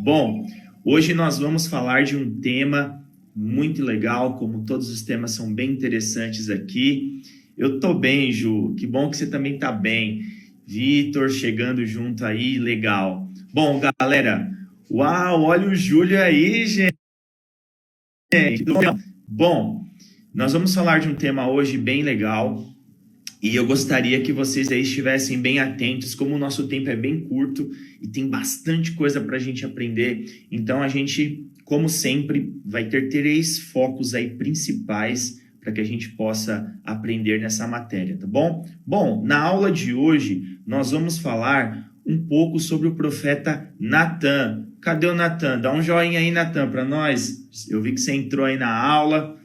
Bom, hoje nós vamos falar de um tema muito legal, como todos os temas são bem interessantes aqui. Eu tô bem, Ju, que bom que você também tá bem. Vitor chegando junto aí, legal. Bom, galera, uau, olha o Júlio aí, gente. Bom, nós vamos falar de um tema hoje bem legal. E eu gostaria que vocês aí estivessem bem atentos, como o nosso tempo é bem curto e tem bastante coisa para a gente aprender. Então, a gente, como sempre, vai ter 3 focos aí principais para que a gente possa aprender nessa matéria, tá bom? Bom, na aula de hoje, nós vamos falar um pouco sobre o profeta Natan. Cadê o Natan? Dá um joinha aí, Natan, para nós. Eu vi que você entrou aí na aula.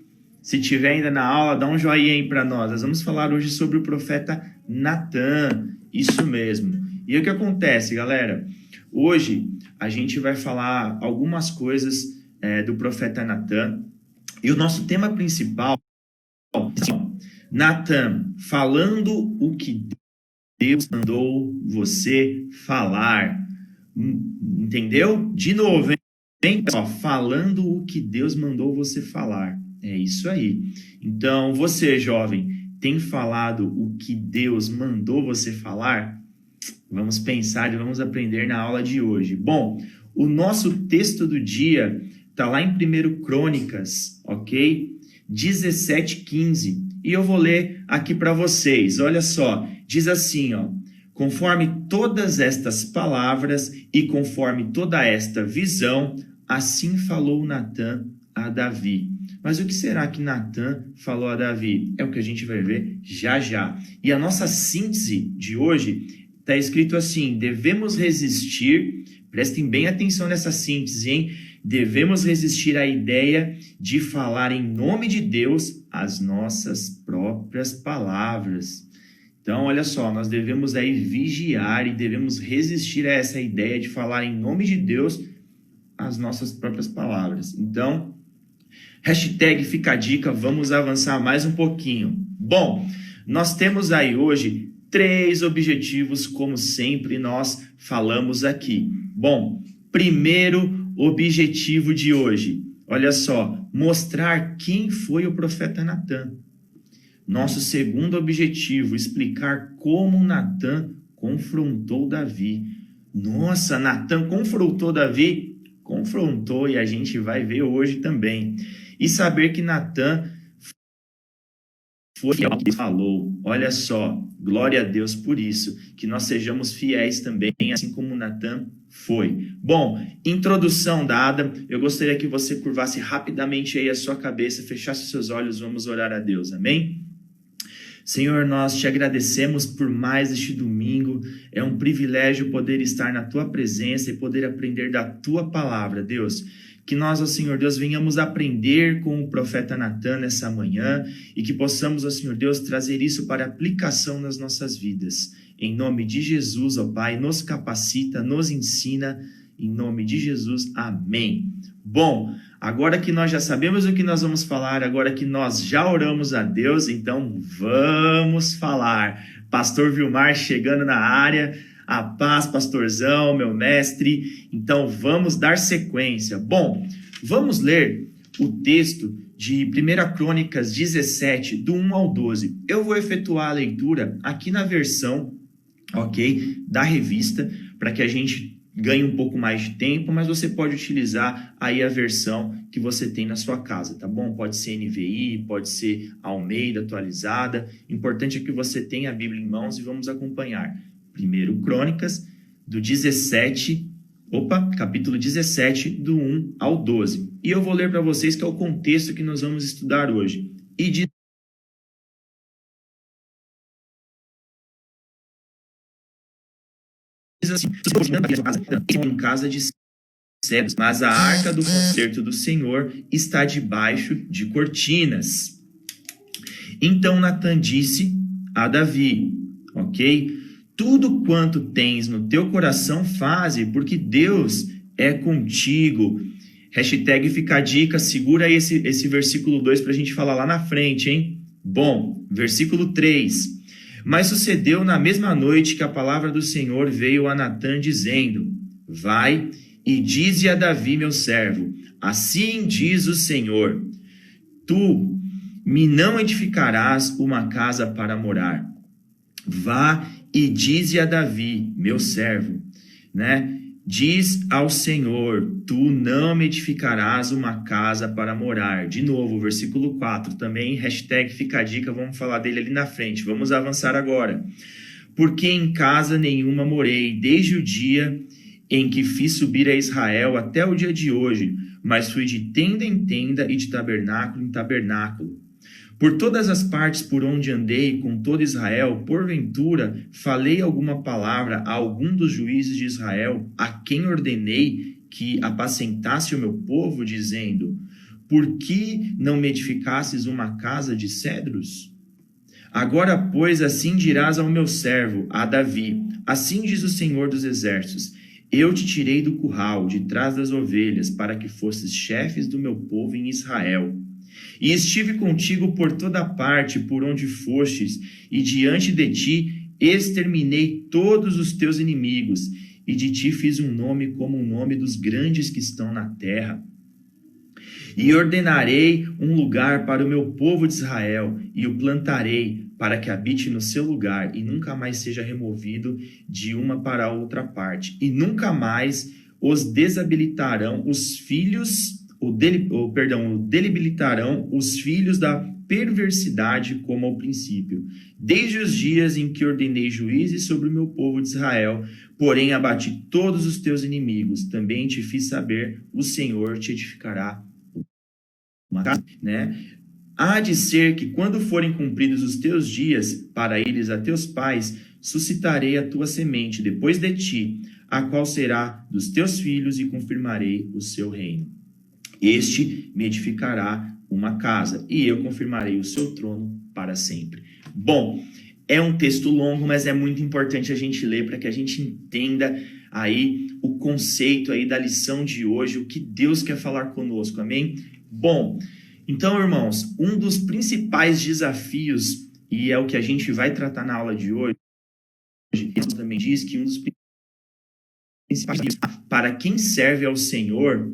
Se tiver ainda na aula, dá um joinha aí para nós. Nós vamos falar hoje sobre o profeta Natan. Isso mesmo. E o que acontece, galera? Hoje a gente vai falar algumas coisas do profeta Natan. E o nosso tema principal é Natan, falando o que Deus mandou você falar. Entendeu? De novo, hein? Falando o que Deus mandou você falar. É isso aí. Então, você, jovem, tem falado o que Deus mandou você falar? Vamos pensar e vamos aprender na aula de hoje. Bom, o nosso texto do dia está lá em 1 Crônicas, ok? 17:15. E eu vou ler aqui para vocês. Olha só, diz assim, ó. Conforme todas estas palavras e conforme toda esta visão, assim falou Natan a Davi. Mas o que será que Natan falou a Davi? É o que a gente vai ver já já. E a nossa síntese de hoje está escrito assim: devemos resistir, prestem bem atenção nessa síntese, hein? Devemos resistir à ideia de falar em nome de Deus as nossas próprias palavras. Então, olha só, nós devemos aí vigiar e devemos resistir a essa ideia de falar em nome de Deus as nossas próprias palavras. Então, hashtag fica a dica, vamos avançar mais um pouquinho. Bom, nós temos aí hoje 3 objetivos, como sempre nós falamos aqui. Bom, primeiro objetivo de hoje, olha só, mostrar quem foi o profeta Natan. Nosso segundo objetivo, explicar como Natan confrontou Davi. Nossa, Natan confrontou Davi? Confrontou, e a gente vai ver hoje também. E saber que Natan foi o que falou. Olha só, glória a Deus por isso, que nós sejamos fiéis também, assim como Natan foi. Bom, introdução dada, eu gostaria que você curvasse rapidamente aí a sua cabeça, fechasse seus olhos, vamos orar a Deus, amém? Senhor, nós te agradecemos por mais este domingo, é um privilégio poder estar na tua presença e poder aprender da tua palavra, Deus. Que nós, ó Senhor Deus, venhamos aprender com o profeta Natan nessa manhã e que possamos, ó Senhor Deus, trazer isso para aplicação nas nossas vidas. Em nome de Jesus, ó Pai, nos capacita, nos ensina, em nome de Jesus, amém. Bom, agora que nós já sabemos o que nós vamos falar, agora que nós já oramos a Deus, então vamos falar. Pastor Vilmar chegando na área, a paz, pastorzão, meu mestre. Então vamos dar sequência. Bom, vamos ler o texto de 1 Crônicas 17, do 1 ao 12. Eu vou efetuar a leitura aqui na versão, ok, da revista, para que a gente ganhe um pouco mais de tempo, mas você pode utilizar aí a versão que você tem na sua casa, tá bom? Pode ser NVI, pode ser Almeida atualizada. Importante é que você tenha a Bíblia em mãos e vamos acompanhar. 1 Crônicas, capítulo 17, do 1 ao 12. E eu vou ler para vocês que é o contexto que nós vamos estudar hoje. E diz assim, em casa de cedros, mas a arca do concerto do Senhor está debaixo de cortinas. Então Natan disse a Davi, ok? Tudo quanto tens no teu coração faze, porque Deus é contigo. Hashtag fica a dica, segura aí esse versículo 2 para a gente falar lá na frente, hein? Bom, versículo 3. Mas sucedeu na mesma noite que a palavra do Senhor veio a Natan dizendo: vai e dize a Davi, meu servo, assim diz o Senhor, tu me não edificarás uma casa para morar. Vá e dize a Davi, meu servo, né? Diz ao Senhor, tu não me edificarás uma casa para morar. De novo, versículo 4, também, hashtag fica a dica, vamos falar dele ali na frente. Vamos avançar agora. Porque em casa nenhuma morei, desde o dia em que fiz subir a Israel até o dia de hoje, mas fui de tenda em tenda e de tabernáculo em tabernáculo. Por todas as partes por onde andei com todo Israel, porventura, falei alguma palavra a algum dos juízes de Israel, a quem ordenei que apacentasse o meu povo, dizendo, por que não me edificasses uma casa de cedros? Agora, pois, assim dirás ao meu servo, a Davi, assim diz o Senhor dos Exércitos, eu te tirei do curral, de trás das ovelhas, para que fosses chefes do meu povo em Israel. E estive contigo por toda parte, por onde fostes, e diante de ti exterminei todos os teus inimigos, e de ti fiz um nome como o nome dos grandes que estão na terra. E ordenarei um lugar para o meu povo de Israel, e o plantarei para que habite no seu lugar, e nunca mais seja removido de uma para outra parte. E nunca mais os desabilitarão os filhos... delebilitarão os filhos da perversidade como ao princípio, desde os dias em que ordenei juízes sobre o meu povo de Israel, porém abati todos os teus inimigos, também te fiz saber, o Senhor te edificará uma casa, né? Há de ser que quando forem cumpridos os teus dias para ires a teus pais, suscitarei a tua semente depois de ti, a qual será dos teus filhos e confirmarei o seu reino. Este me edificará uma casa, e eu confirmarei o seu trono para sempre. Bom, é um texto longo, mas é muito importante a gente ler para que a gente entenda aí o conceito aí da lição de hoje, o que Deus quer falar conosco, amém? Bom, então, irmãos, um dos principais desafios, e é o que a gente vai tratar na aula de hoje, ele também diz que um dos principais desafios para quem serve ao Senhor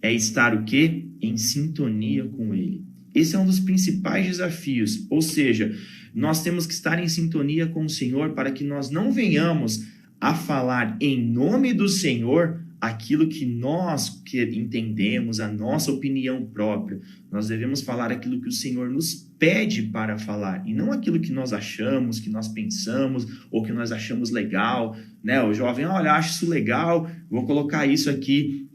é estar o quê? Em sintonia com Ele. Esse é um dos principais desafios, ou seja, nós temos que estar em sintonia com o Senhor para que nós não venhamos a falar em nome do Senhor aquilo que nós entendemos, a nossa opinião própria. Nós devemos falar aquilo que o Senhor nos pede para falar, e não aquilo que nós achamos, que nós pensamos, ou que nós achamos legal, né? O jovem, olha, acho isso legal, vou colocar isso aqui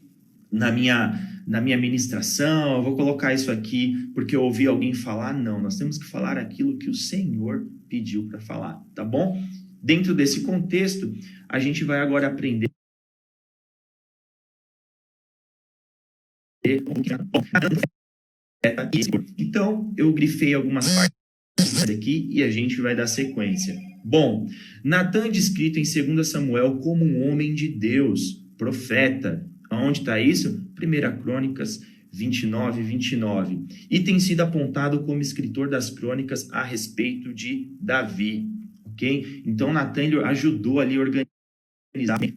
na minha ministração, eu vou colocar isso aqui porque eu ouvi alguém falar. Não, nós temos que falar aquilo que o Senhor pediu para falar, tá bom? Dentro desse contexto, a gente vai agora aprender então, eu grifei algumas partes aqui e a gente vai dar sequência. Bom, Natã é descrito em 2 Samuel como um homem de Deus, profeta. Onde está isso? 1 Crônicas 29, 29. E tem sido apontado como escritor das crônicas a respeito de Davi. Ok? Então, Natã ajudou ali a organizar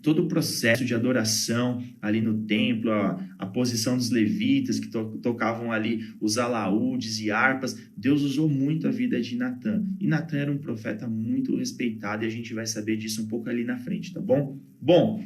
todo o processo de adoração ali no templo, a posição dos levitas que tocavam ali os alaúdes e harpas. Deus usou muito a vida de Natã. E Natã era um profeta muito respeitado e a gente vai saber disso um pouco ali na frente, tá bom? Bom,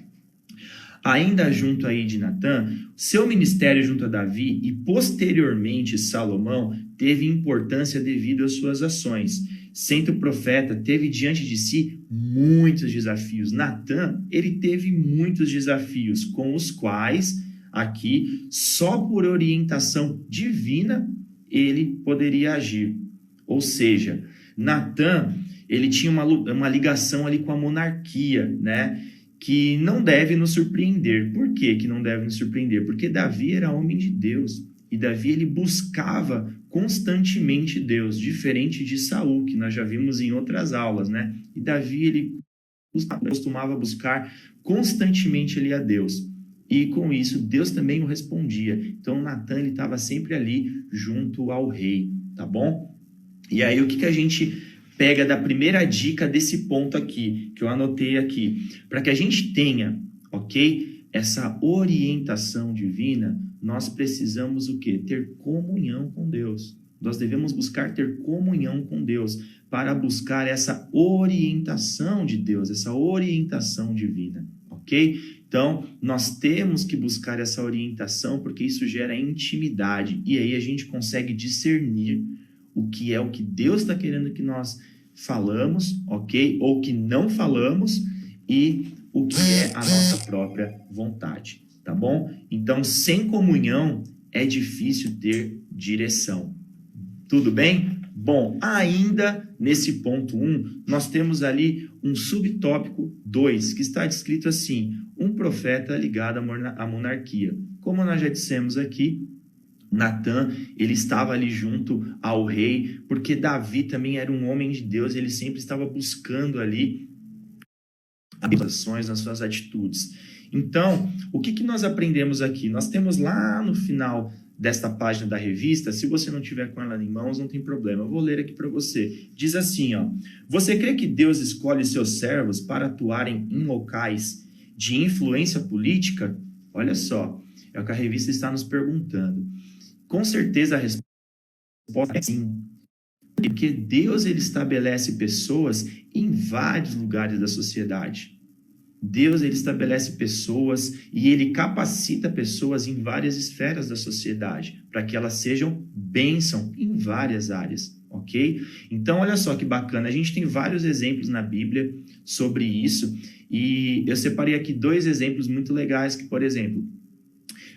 ainda junto aí de Natã, seu ministério junto a Davi e posteriormente Salomão teve importância devido às suas ações. Sendo profeta, teve diante de si muitos desafios. Natã, ele teve muitos desafios com os quais, aqui, só por orientação divina, ele poderia agir. Ou seja, Natã, ele tinha uma ligação ali com a monarquia, né? Que não deve nos surpreender. Por que não deve nos surpreender? Porque Davi era homem de Deus. E Davi, ele buscava constantemente Deus, diferente de Saul, que nós já vimos em outras aulas, né? E Davi, ele costumava buscar constantemente ali a Deus. E com isso, Deus também o respondia. Então, Natã, ele estava sempre ali junto ao rei, tá bom? E aí, o que a gente pega da primeira dica desse ponto aqui, que eu anotei aqui? Para que a gente tenha, ok? essa orientação divina, nós precisamos o quê? Ter comunhão com Deus. Nós devemos buscar ter comunhão com Deus para buscar essa orientação de Deus, essa orientação divina, ok? Então, nós temos que buscar essa orientação porque isso gera intimidade e aí a gente consegue discernir o que é o que Deus está querendo que nós falamos, ok? Ou que não falamos e o que é a nossa própria vontade, tá bom? Então, sem comunhão é difícil ter direção. Tudo bem? Bom, ainda nesse ponto 1, nós temos ali um subtópico 2, que está descrito assim, um profeta ligado à monarquia. Como nós já dissemos aqui, Natã, ele estava ali junto ao rei, porque Davi também era um homem de Deus, ele sempre estava buscando ali as ações, nas suas atitudes. Então, o que nós aprendemos aqui? Nós temos lá no final desta página da revista, se você não tiver com ela em mãos, não tem problema, eu vou ler aqui para você. Diz assim, ó, você crê que Deus escolhe seus servos para atuarem em locais de influência política? Olha só, é o que a revista está nos perguntando. Com certeza a resposta é sim. Porque Deus ele estabelece pessoas em vários lugares da sociedade. Deus ele estabelece pessoas e ele capacita pessoas em várias esferas da sociedade para que elas sejam bênção em várias áreas, ok? Então, olha só que bacana, a gente tem vários exemplos na Bíblia sobre isso e eu separei aqui 2 exemplos muito legais que, por exemplo,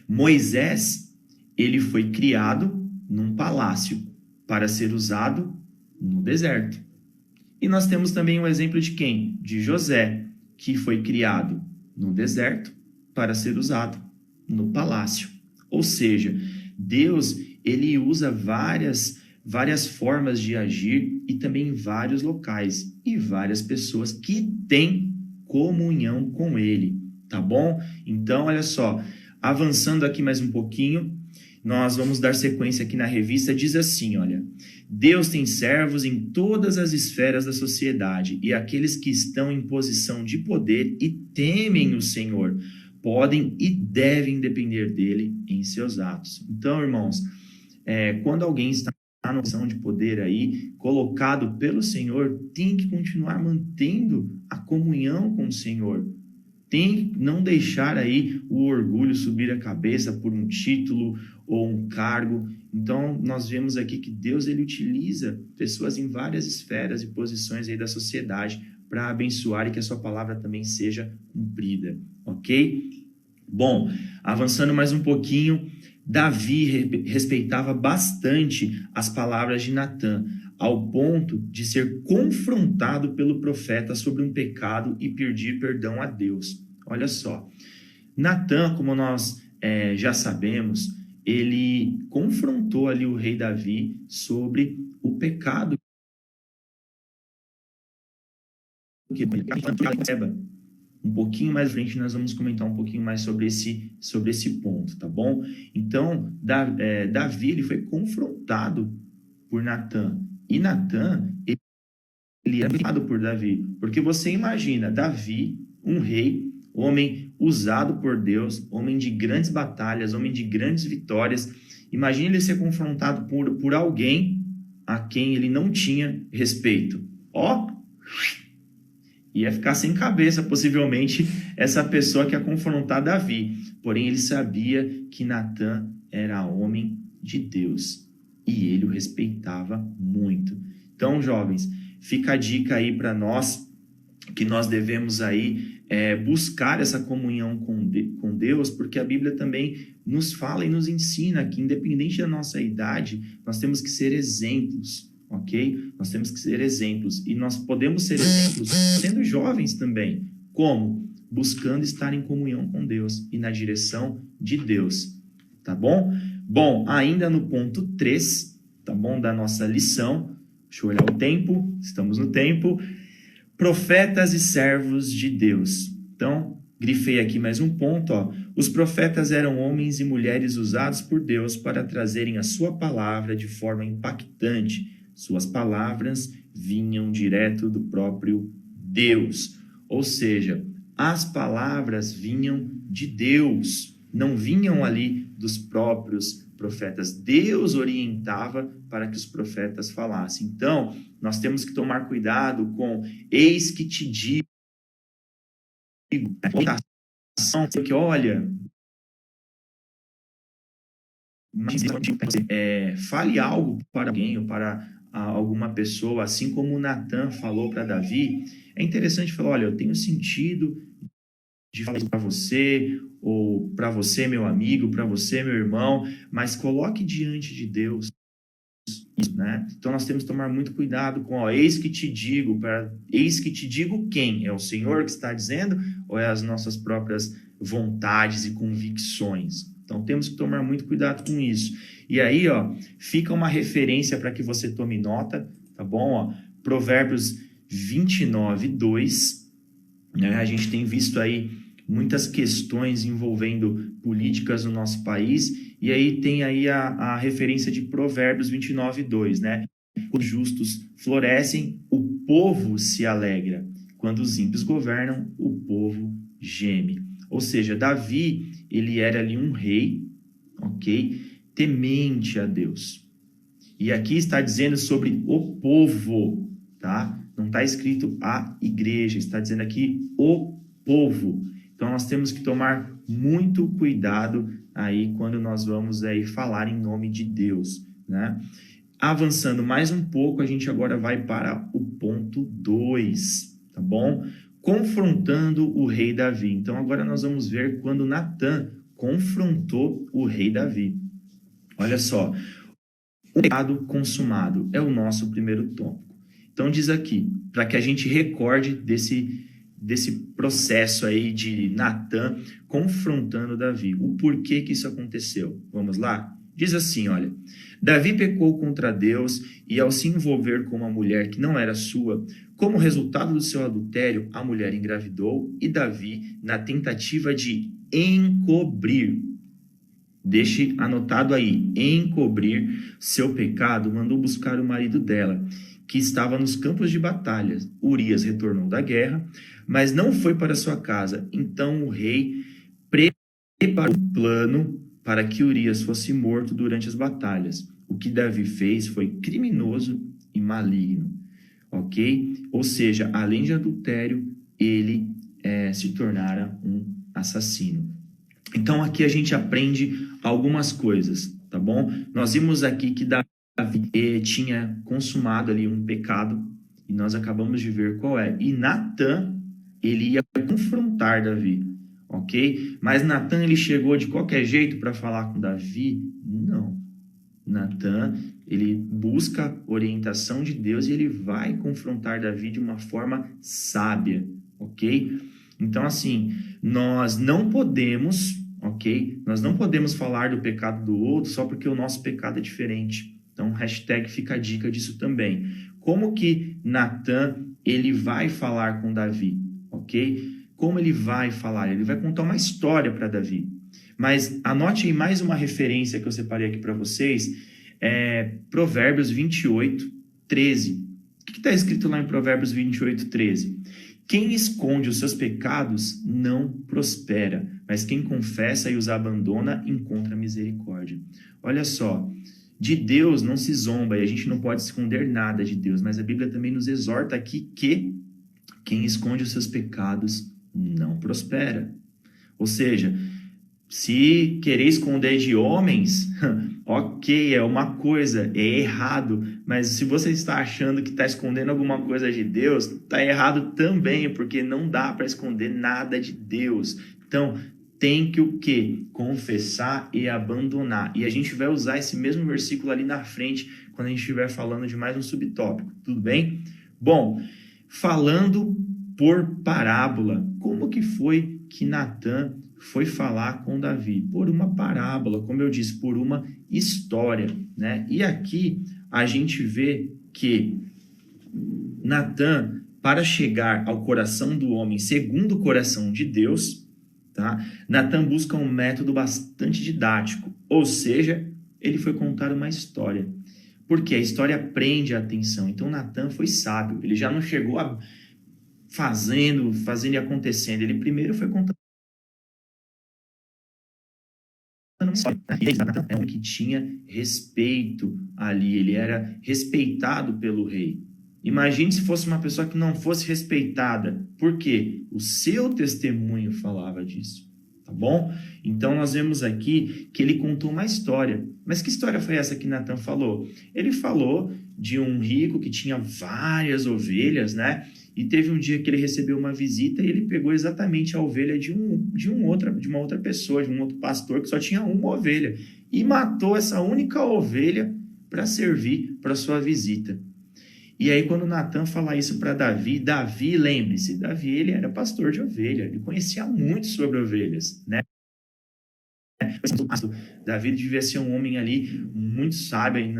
Moisés, ele foi criado num palácio para ser usado no deserto. E nós temos também um exemplo de quem? De José, que foi criado no deserto para ser usado no palácio. Ou seja, Deus ele usa várias formas de agir e também em vários locais e várias pessoas que têm comunhão com ele, tá bom? Então, olha só, avançando aqui mais um pouquinho, nós vamos dar sequência aqui na revista, diz assim, olha, Deus tem servos em todas as esferas da sociedade e aqueles que estão em posição de poder e temem o Senhor, podem e devem depender dele em seus atos. Então, irmãos, quando alguém está na posição de poder aí, colocado pelo Senhor, tem que continuar mantendo a comunhão com o Senhor. Tem que não deixar aí o orgulho subir a cabeça por um título ou um cargo. Então, nós vemos aqui que Deus ele utiliza pessoas em várias esferas e posições aí da sociedade para abençoar e que a sua palavra também seja cumprida, ok? Bom, avançando mais um pouquinho, Davi respeitava bastante as palavras de Natã, ao ponto de ser confrontado pelo profeta sobre um pecado e pedir perdão a Deus. Olha só, Natã, como nós já sabemos, ele confrontou ali o rei Davi sobre o pecado que um pouquinho mais à frente nós vamos comentar um pouquinho mais sobre esse ponto, tá bom? Então, Davi ele foi confrontado por Natã. E Natã, ele era amado por Davi. Porque você imagina, Davi, um rei, homem usado por Deus, homem de grandes batalhas, homem de grandes vitórias. Imagina ele ser confrontado por alguém a quem ele não tinha respeito. Ia ficar sem cabeça, possivelmente, essa pessoa que ia confrontar Davi. Porém, ele sabia que Natã era homem de Deus. E ele o respeitava muito. Então, jovens, fica a dica aí para nós, que nós devemos aí buscar essa comunhão com Deus, porque a Bíblia também nos fala e nos ensina que, independente da nossa idade, nós temos que ser exemplos, ok? Nós temos que ser exemplos. E nós podemos ser exemplos sendo jovens também. Como? Buscando estar em comunhão com Deus e na direção de Deus. Tá bom? Bom, ainda no ponto 3, tá bom? Da nossa lição. Deixa eu olhar o tempo. Estamos no tempo. Profetas e servos de Deus. Então, grifei aqui mais um ponto, ó. Os profetas eram homens e mulheres usados por Deus para trazerem a sua palavra de forma impactante. Suas palavras vinham direto do próprio Deus. Ou seja, as palavras vinham de Deus, não vinham ali dos próprios profetas. Deus orientava para que os profetas falassem. Então, nós temos que tomar cuidado com eis que te digo, porque olha, fale algo para alguém ou para alguma pessoa, assim como Natan falou para Davi. É interessante falar, olha, eu tenho sentido de falar para você, ou para você, meu amigo, para você, meu irmão, mas coloque diante de Deus, né? Então nós temos que tomar muito cuidado com, eis que te digo, eis que te digo quem? É o Senhor que está dizendo ou é as nossas próprias vontades e convicções? Então temos que tomar muito cuidado com isso. E aí, fica uma referência para que você tome nota, tá bom? Provérbios 29:2, né? A gente tem visto aí muitas questões envolvendo políticas no nosso país, e aí tem aí a referência de Provérbios 29:2, né? Os justos florescem, o povo se alegra. Quando os ímpios governam, o povo geme. Ou seja, Davi, ele era ali um rei, ok? Temente a Deus. E aqui está dizendo sobre o povo, tá? Não está escrito a igreja, está dizendo aqui o povo. Então, nós temos que tomar muito cuidado aí quando nós vamos aí falar em nome de Deus, né? Avançando mais um pouco, a gente agora vai para o ponto 2, tá bom? Confrontando o rei Davi. Então, agora nós vamos ver quando Natan confrontou o rei Davi. Olha só, o pecado consumado é o nosso primeiro tópico. Então, diz aqui, para que a gente recorde desse processo aí de Natan confrontando Davi. O porquê que isso aconteceu? Vamos lá? Diz assim, olha, Davi pecou contra Deus e ao se envolver com uma mulher que não era sua, como resultado do seu adultério, a mulher engravidou e Davi, na tentativa de encobrir, deixe anotado aí, encobrir seu pecado, mandou buscar o marido dela, que estava nos campos de batalha. Urias retornou da guerra, mas não foi para sua casa. Então o rei preparou um plano para que Urias fosse morto durante as batalhas. O que Davi fez foi criminoso e maligno, ok? Ou seja, além de adultério, ele se tornara um assassino. Então aqui a gente aprende algumas coisas, tá bom? Nós vimos aqui que Davi tinha consumado ali um pecado e nós acabamos de ver qual é. E Natan, ele ia confrontar Davi, ok? Mas Natan, ele chegou de qualquer jeito para falar com Davi? Não. Natan, ele busca orientação de Deus e ele vai confrontar Davi de uma forma sábia, ok? Então, assim, nós não podemos, ok? Nós não podemos falar do pecado do outro só porque o nosso pecado é diferente. Então, hashtag fica a dica disso também. Como que Natan, ele vai falar com Davi, ok? Como ele vai falar? Ele vai contar uma história para Davi. Mas anote aí mais uma referência que eu separei aqui para vocês, Provérbios 28:13. O que está escrito lá em Provérbios 28:13? Quem esconde os seus pecados não prospera, mas quem confessa e os abandona encontra misericórdia. Olha só, de Deus não se zomba e a gente não pode esconder nada de Deus, mas a Bíblia também nos exorta aqui que quem esconde os seus pecados não prospera. Ou seja, se querer esconder de homens, ok, é uma coisa, é errado, mas se você está achando que está escondendo alguma coisa de Deus, está errado também, porque não dá para esconder nada de Deus. Então, tem que o quê? Confessar e abandonar. E a gente vai usar esse mesmo versículo ali na frente, quando a gente estiver falando de mais um subtópico, tudo bem? Bom, falando por parábola, como que foi que Natan foi falar com Davi? Por uma parábola, como eu disse, por uma história, né? E aqui a gente vê que Natan, para chegar ao coração do homem segundo o coração de Deus, tá? Natan busca um método bastante didático, ou seja, ele foi contar uma história, porque a história prende a atenção. Então Natan foi sábio, ele já não chegou fazendo e acontecendo, ele primeiro foi contando uma história, né? E Natan é um que tinha respeito ali, ele era respeitado pelo rei. Imagine se fosse uma pessoa que não fosse respeitada. Por quê? O seu testemunho falava disso. Tá bom? Então, nós vemos aqui que ele contou uma história. Mas que história foi essa que Natan falou? Ele falou de um rico que tinha várias ovelhas, né? E teve um dia que ele recebeu uma visita e ele pegou exatamente a ovelha de uma outra pessoa, de um outro pastor que só tinha uma ovelha. E matou essa única ovelha para servir para sua visita. E aí, quando Natan fala isso para Davi, lembre-se, Davi, ele era pastor de ovelha, ele conhecia muito sobre ovelhas, né? Davi devia ser um homem ali muito sábio aí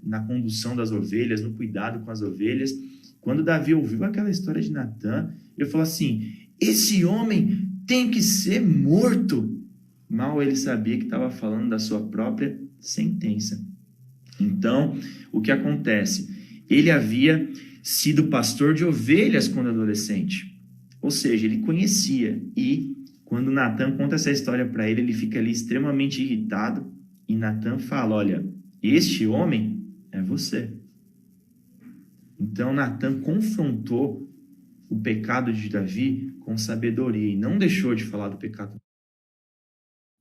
na condução das ovelhas, no cuidado com as ovelhas. Quando Davi ouviu aquela história de Natan, ele falou assim, esse homem tem que ser morto. Mal ele sabia que estava falando da sua própria sentença. Então, o que acontece? Ele havia sido pastor de ovelhas quando adolescente. Ou seja, ele conhecia. E quando Natan conta essa história para ele, ele fica ali extremamente irritado. E Natan fala, olha, este homem é você. Então Natan confrontou o pecado de Davi com sabedoria. E não deixou de falar do pecado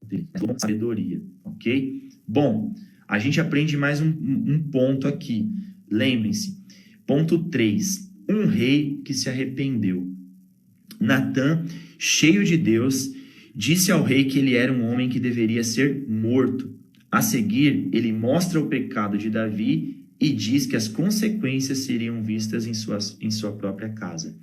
dele, com sabedoria. Ok? Bom, a gente aprende mais um ponto aqui. Lembrem-se, ponto 3, um rei que se arrependeu. Natan, cheio de Deus, disse ao rei que ele era um homem que deveria ser morto. A seguir, ele mostra o pecado de Davi e diz que as consequências seriam vistas em sua própria casa.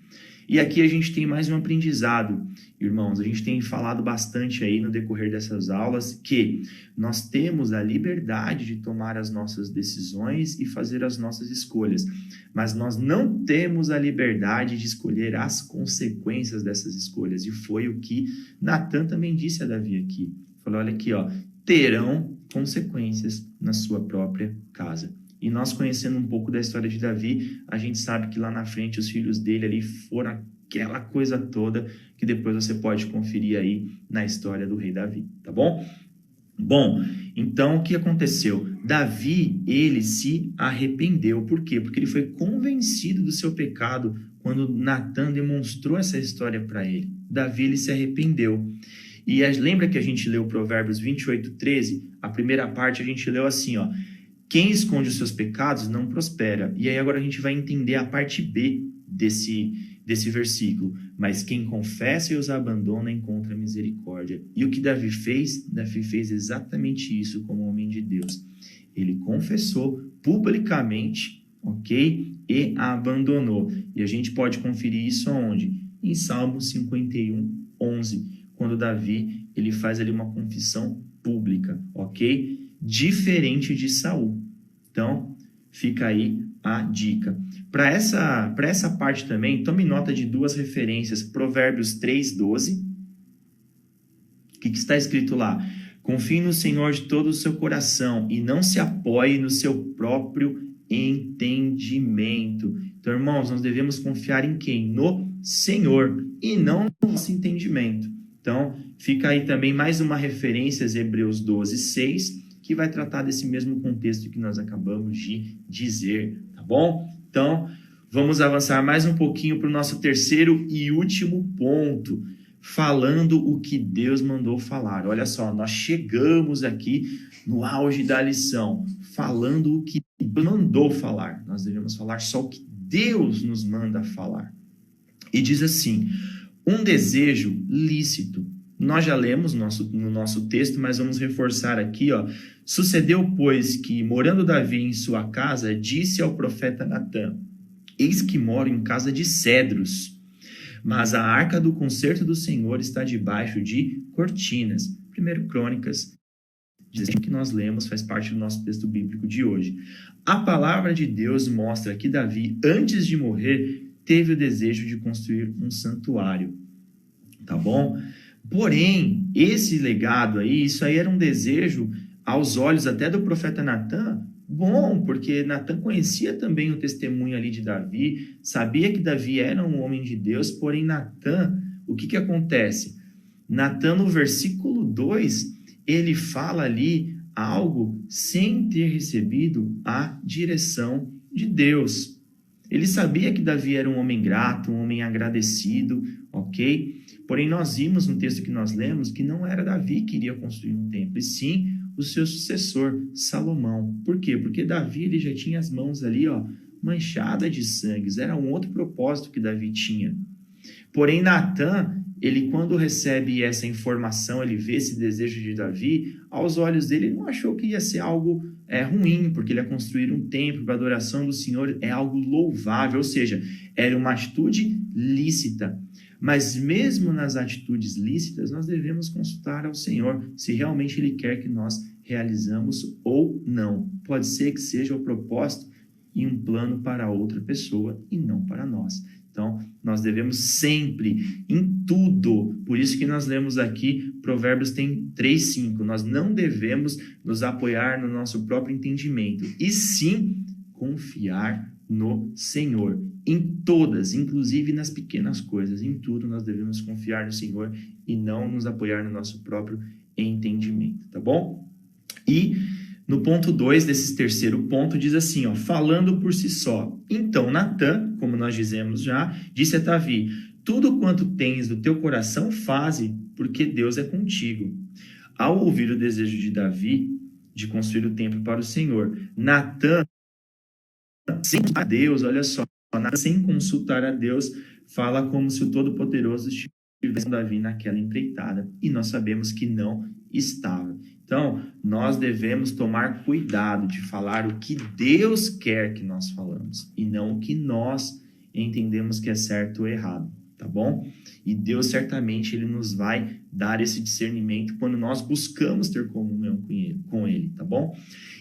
E aqui a gente tem mais um aprendizado, irmãos. A gente tem falado bastante aí no decorrer dessas aulas que nós temos a liberdade de tomar as nossas decisões e fazer as nossas escolhas, mas nós não temos a liberdade de escolher as consequências dessas escolhas. E foi o que Natan também disse a Davi aqui. Falou, olha aqui, ó, terão consequências na sua própria casa. E nós conhecendo um pouco da história de Davi, a gente sabe que lá na frente os filhos dele ali foram aquela coisa toda que depois você pode conferir aí na história do rei Davi, tá bom? Bom, então o que aconteceu? Davi, ele se arrependeu. Por quê? Porque ele foi convencido do seu pecado quando Natan demonstrou essa história para ele. Davi, ele se arrependeu. E lembra que a gente leu Provérbios 28:13? A primeira parte a gente leu assim, ó. Quem esconde os seus pecados não prospera. E aí agora a gente vai entender a parte B desse versículo. Mas quem confessa e os abandona encontra misericórdia. E o que Davi fez? Davi fez exatamente isso como homem de Deus. Ele confessou publicamente, ok? E a abandonou. E a gente pode conferir isso aonde? Em Salmo 51:11, quando Davi ele faz ali uma confissão pública, ok? Diferente de Saul. Então, fica aí a dica. Para essa parte também, tome nota de duas referências. Provérbios 3:12. O que está escrito lá? Confie no Senhor de todo o seu coração e não se apoie no seu próprio entendimento. Então, irmãos, nós devemos confiar em quem? No Senhor e não no nosso entendimento. Então, fica aí também mais uma referência, Hebreus 12:6, que vai tratar desse mesmo contexto que nós acabamos de dizer, tá bom? Então, vamos avançar mais um pouquinho para o nosso terceiro e último ponto, falando o que Deus mandou falar. Olha só, nós chegamos aqui no auge da lição, falando o que Deus mandou falar. Nós devemos falar só o que Deus nos manda falar. E diz assim, um desejo lícito. Nós já lemos no nosso texto, mas vamos reforçar aqui, ó. Sucedeu, pois, que, morando Davi em sua casa, disse ao profeta Natan, eis que moro em casa de cedros, mas a arca do concerto do Senhor está debaixo de cortinas. 1 Crônicas, que nós lemos, faz parte do nosso texto bíblico de hoje. A palavra de Deus mostra que Davi, antes de morrer, teve o desejo de construir um santuário. Tá bom? Porém, esse legado aí, isso aí era um desejo aos olhos até do profeta Natan, bom, porque Natan conhecia também o testemunho ali de Davi, sabia que Davi era um homem de Deus, porém Natan, o que acontece? Natan, no versículo 2, ele fala ali algo sem ter recebido a direção de Deus. Ele sabia que Davi era um homem grato, um homem agradecido, ok? Porém, nós vimos no texto que nós lemos que não era Davi que iria construir um templo, e sim o seu sucessor, Salomão. Por quê? Porque Davi ele já tinha as mãos ali, manchadas de sangue. Era um outro propósito que Davi tinha. Porém, Natã, ele quando recebe essa informação, ele vê esse desejo de Davi, aos olhos dele, ele não achou que ia ser algo ruim, porque ele ia construir um templo para adoração do Senhor, é algo louvável, ou seja, era uma atitude lícita. Mas mesmo nas atitudes lícitas, nós devemos consultar ao Senhor se realmente Ele quer que nós realizamos ou não. Pode ser que seja o propósito e um plano para outra pessoa e não para nós. Então, nós devemos sempre, em tudo, por isso que nós lemos aqui, Provérbios tem 3:5, nós não devemos nos apoiar no nosso próprio entendimento, e sim confiar no Senhor. Em todas, inclusive nas pequenas coisas, em tudo nós devemos confiar no Senhor e não nos apoiar no nosso próprio entendimento, tá bom? E no ponto 2 desse terceiro ponto diz assim, falando por si só. Então Natã, como nós dizemos já, disse a Davi, tudo quanto tens do teu coração faze, porque Deus é contigo. Ao ouvir o desejo de Davi de construir o templo para o Senhor, Natã, sem a Deus, olha só, sem consultar a Deus, fala como se o Todo-Poderoso estivesse com Davi naquela empreitada. E nós sabemos que não estava. Então, nós devemos tomar cuidado de falar o que Deus quer que nós falamos e não o que nós entendemos que é certo ou errado, tá bom? E Deus certamente Ele nos vai dar esse discernimento quando nós buscamos ter comunhão com Ele, tá bom?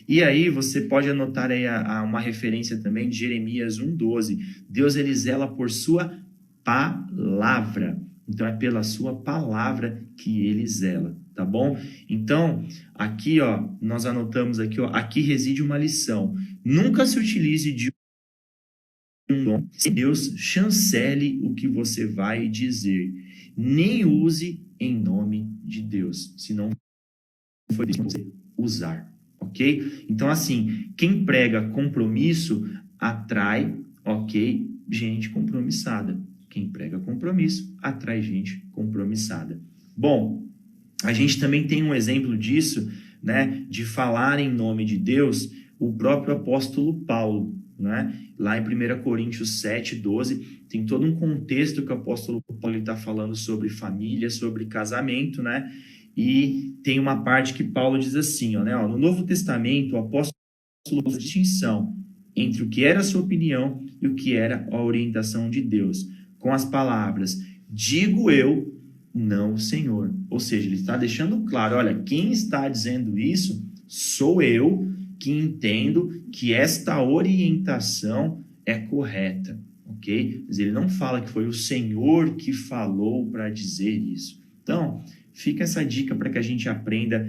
E aí você pode anotar aí uma referência também de Jeremias 1:12. Deus ele zela por sua palavra. Então é pela sua palavra que ele zela, tá bom? Então, aqui nós anotamos aqui reside uma lição. Nunca se utilize de um dom se Deus chancele o que você vai dizer. Nem use em nome de Deus, senão foi Deus que você usar. Ok? Então, assim, quem prega compromisso atrai, gente compromissada. Quem prega compromisso atrai gente compromissada. Bom, a gente também tem um exemplo disso, né, de falar em nome de Deus, o próprio apóstolo Paulo, né? Lá em 1 Coríntios 7:12, tem todo um contexto que o apóstolo Paulo está falando sobre família, sobre casamento, né? E tem uma parte que Paulo diz assim, no Novo Testamento, o apóstolo faz distinção entre o que era a sua opinião e o que era a orientação de Deus, com as palavras, digo eu, não o Senhor. Ou seja, ele está deixando claro, olha, quem está dizendo isso sou eu, que entendo que esta orientação é correta, ok? Mas ele não fala que foi o Senhor que falou para dizer isso. Então, fica essa dica para que a gente aprenda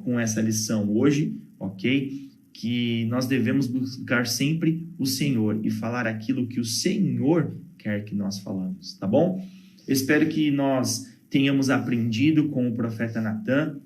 com essa lição hoje, ok? Que nós devemos buscar sempre o Senhor e falar aquilo que o Senhor quer que nós falamos, tá bom? Eu espero que nós tenhamos aprendido com o profeta Natã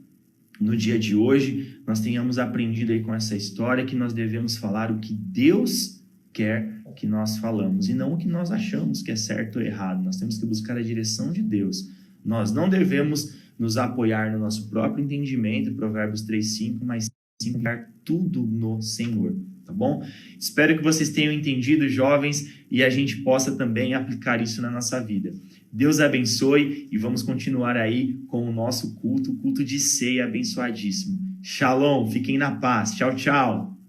no dia de hoje, nós tenhamos aprendido aí com essa história que nós devemos falar o que Deus quer que nós falamos e não o que nós achamos que é certo ou errado. Nós temos que buscar a direção de Deus. Nós não devemos nos apoiar no nosso próprio entendimento, Provérbios 3:5, mas sim confiar tudo no Senhor, tá bom? Espero que vocês tenham entendido, jovens, e a gente possa também aplicar isso na nossa vida. Deus abençoe e vamos continuar aí com o nosso culto de ceia abençoadíssimo. Shalom, fiquem na paz. Tchau, tchau.